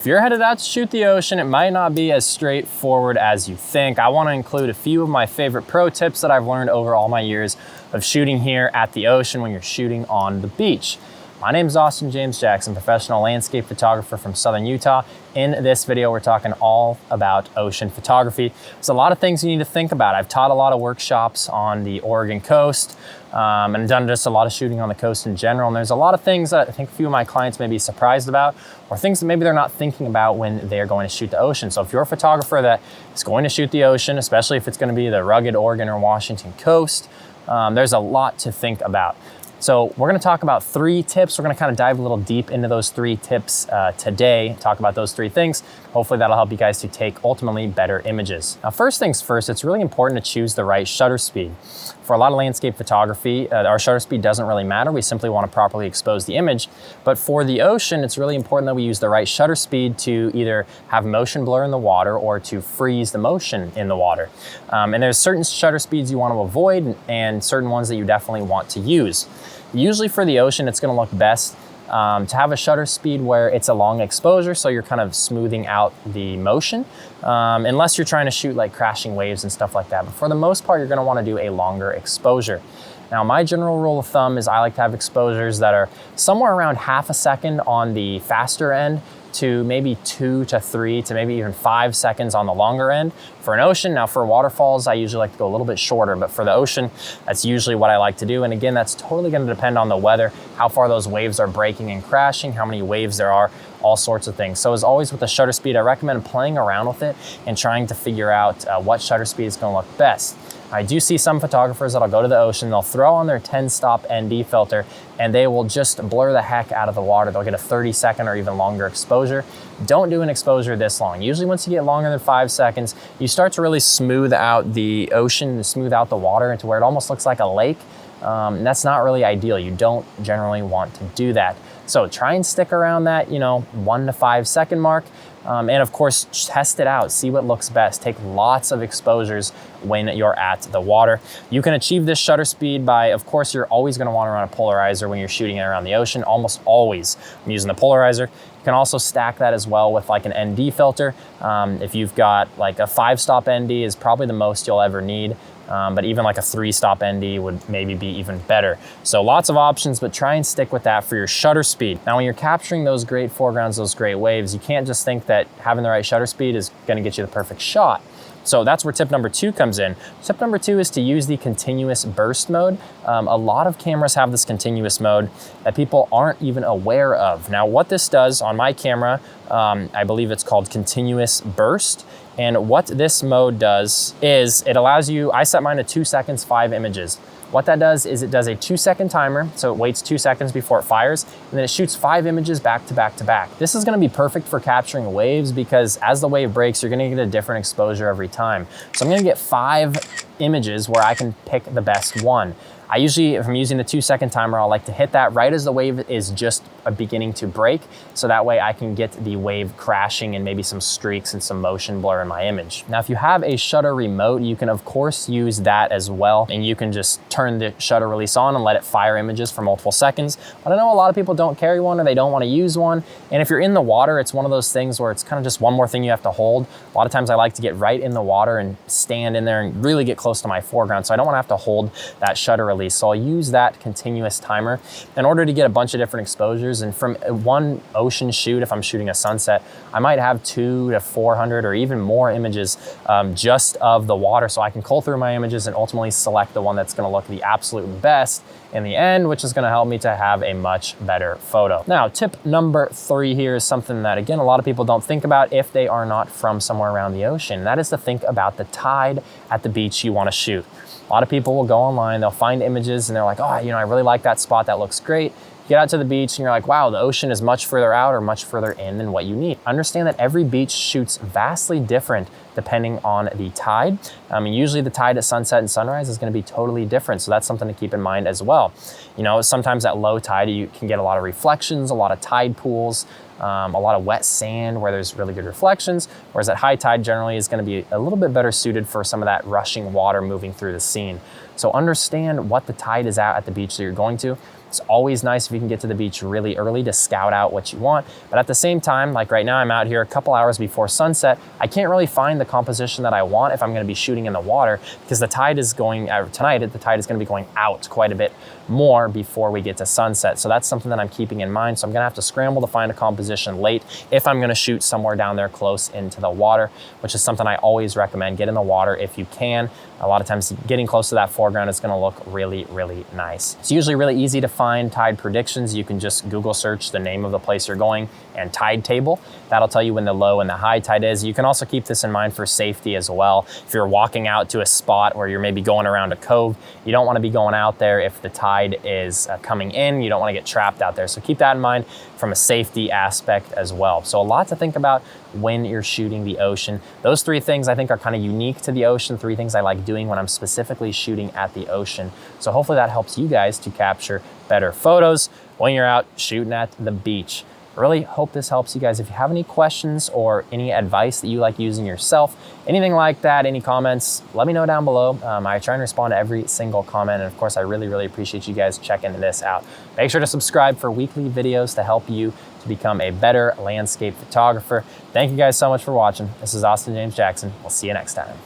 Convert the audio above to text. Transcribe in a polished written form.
If you're headed out to shoot the ocean, it might not be as straightforward as you think. I want to include a few of my favorite pro tips that I've learned over all my years of shooting here at the ocean when you're shooting on the beach. My name is Austin James Jackson, professional landscape photographer from Southern Utah. In this video, we're talking all about ocean photography. There's a lot of things you need to think about. I've taught a lot of workshops on the Oregon coast and done just a lot of shooting on the coast in general. And there's a lot of things that I think a few of my clients may be surprised about, or things that maybe they're not thinking about when they're going to shoot the ocean. So if you're a photographer that is going to shoot the ocean, especially if it's going to be the rugged Oregon or Washington coast, there's a lot to think about. So we're gonna talk about 3 tips. We're gonna kind of dive a little deep into those 3 tips today, talk about those 3 things. Hopefully that'll help you guys to take ultimately better images. Now, first things first, it's really important to choose the right shutter speed. For a lot of landscape photography, our shutter speed doesn't really matter. We simply wanna properly expose the image. But for the ocean, it's really important that we use the right shutter speed to either have motion blur in the water or to freeze the motion in the water. And there's certain shutter speeds you wanna avoid and certain ones that you definitely want to use. Usually for the ocean, it's gonna look best to have a shutter speed where it's a long exposure, so you're kind of smoothing out the motion, unless you're trying to shoot like crashing waves and stuff like that. But for the most part, you're gonna wanna do a longer exposure. Now, my general rule of thumb is I like to have exposures that are somewhere around half a second on the faster end to maybe 2 to 3 to maybe even 5 seconds on the longer end for an ocean. Now for waterfalls, I usually like to go a little bit shorter, but for the ocean, that's usually what I like to do. And again, that's totally gonna depend on the weather, how far those waves are breaking and crashing, how many waves there are, all sorts of things. So as always with the shutter speed, I recommend playing around with it and trying to figure out what shutter speed is gonna look best. I do see some photographers that'll go to the ocean, they'll throw on their 10-stop ND filter, and they will just blur the heck out of the water. They'll get a 30-second or even longer exposure. Don't do an exposure this long. Usually once you get longer than 5 seconds, you start to really smooth out the ocean and smooth out the water into where it almost looks like a lake. And that's not really ideal. You don't generally want to do that. So try and stick around that, 1 to 5 second mark. And of course, test it out, see what looks best. Take lots of exposures when you're at the water. You can achieve this shutter speed by, of course, you're always gonna wanna run a polarizer when you're shooting it around the ocean, almost always. I'm using the polarizer. You can also stack that as well with like an ND filter. If you've got like a 5-stop ND is probably the most you'll ever need. But even like a 3-stop ND would maybe be even better. So lots of options, but try and stick with that for your shutter speed. Now, when you're capturing those great foregrounds, those great waves, you can't just think that having the right shutter speed is gonna get you the perfect shot. So that's where tip number 2 comes in. Tip number 2 is to use the continuous burst mode. A lot of cameras have this continuous mode that people aren't even aware of. Now, what this does on my camera, I believe it's called continuous burst. And what this mode does is it allows you, I set mine to 2 seconds, 5 images. What that does is it does a 2-second timer, so it waits 2 seconds before it fires, and then it shoots 5 images back to back to back. This is gonna be perfect for capturing waves because as the wave breaks, you're gonna get a different exposure every time. So I'm gonna get 5 images where I can pick the best one. I usually, if I'm using the 2-second timer, I'll like to hit that right as the wave is just beginning to break. So that way I can get the wave crashing and maybe some streaks and some motion blur in my image. Now, if you have a shutter remote, you can of course use that as well. And you can just turn the shutter release on and let it fire images for multiple seconds. But I know a lot of people don't carry one or they don't want to use one. And if you're in the water, it's one of those things where it's kind of just one more thing you have to hold. A lot of times I like to get right in the water and stand in there and really get close to my foreground. So I don't want to have to hold that shutter release. So I'll use that continuous timer in order to get a bunch of different exposures. And from one ocean shoot, if I'm shooting a sunset, I might have 200 to 400 or even more images just of the water. So I can cull through my images and ultimately select the one that's gonna look the absolute best in the end, which is gonna help me to have a much better photo. Now, tip number 3 here is something that, again, a lot of people don't think about if they are not from somewhere around the ocean. That is to think about the tide at the beach you wanna shoot. A lot of people will go online, they'll find images and they're like, oh, I really like that spot, that looks great. Get out to the beach and you're like, wow, the ocean is much further out or much further in than what you need. Understand that every beach shoots vastly different depending on the tide. Usually the tide at sunset and sunrise is gonna be totally different. So that's something to keep in mind as well. Sometimes at low tide, you can get a lot of reflections, a lot of tide pools, a lot of wet sand where there's really good reflections, whereas at high tide generally is gonna be a little bit better suited for some of that rushing water moving through the scene. So understand what the tide is at the beach that you're going to. It's always nice if you can get to the beach really early to scout out what you want. But at the same time, like right now, I'm out here a couple hours before sunset. I can't really find the composition that I want if I'm gonna be shooting in the water, because the tide is going, tonight, the tide is gonna be going out quite a bit more before we get to sunset. So that's something that I'm keeping in mind. So I'm gonna have to scramble to find a composition late if I'm gonna shoot somewhere down there close into the water, which is something I always recommend. Get in the water if you can. A lot of times getting close to that foreground is gonna look really, really nice. It's usually really easy to find tide predictions. You can just Google search the name of the place you're going and tide table. That'll tell you when the low and the high tide is. You can also keep this in mind for safety as well. If you're walking out to a spot where you're maybe going around a cove, you don't wanna be going out there if the tide is coming in. You don't wanna get trapped out there. So keep that in mind from a safety aspect as well. So a lot to think about when you're shooting the ocean. Those three things I think are kind of unique to the ocean, three things I like doing when I'm specifically shooting at the ocean. So hopefully that helps you guys to capture better photos when you're out shooting at the beach. Really hope this helps you guys. If you have any questions or any advice that you like using yourself, anything like that, any comments, let me know down below. I try and respond to every single comment. And of course, I really, really appreciate you guys checking this out. Make sure to subscribe for weekly videos to help you to become a better landscape photographer. Thank you guys so much for watching. This is Austin James Jackson. We'll see you next time.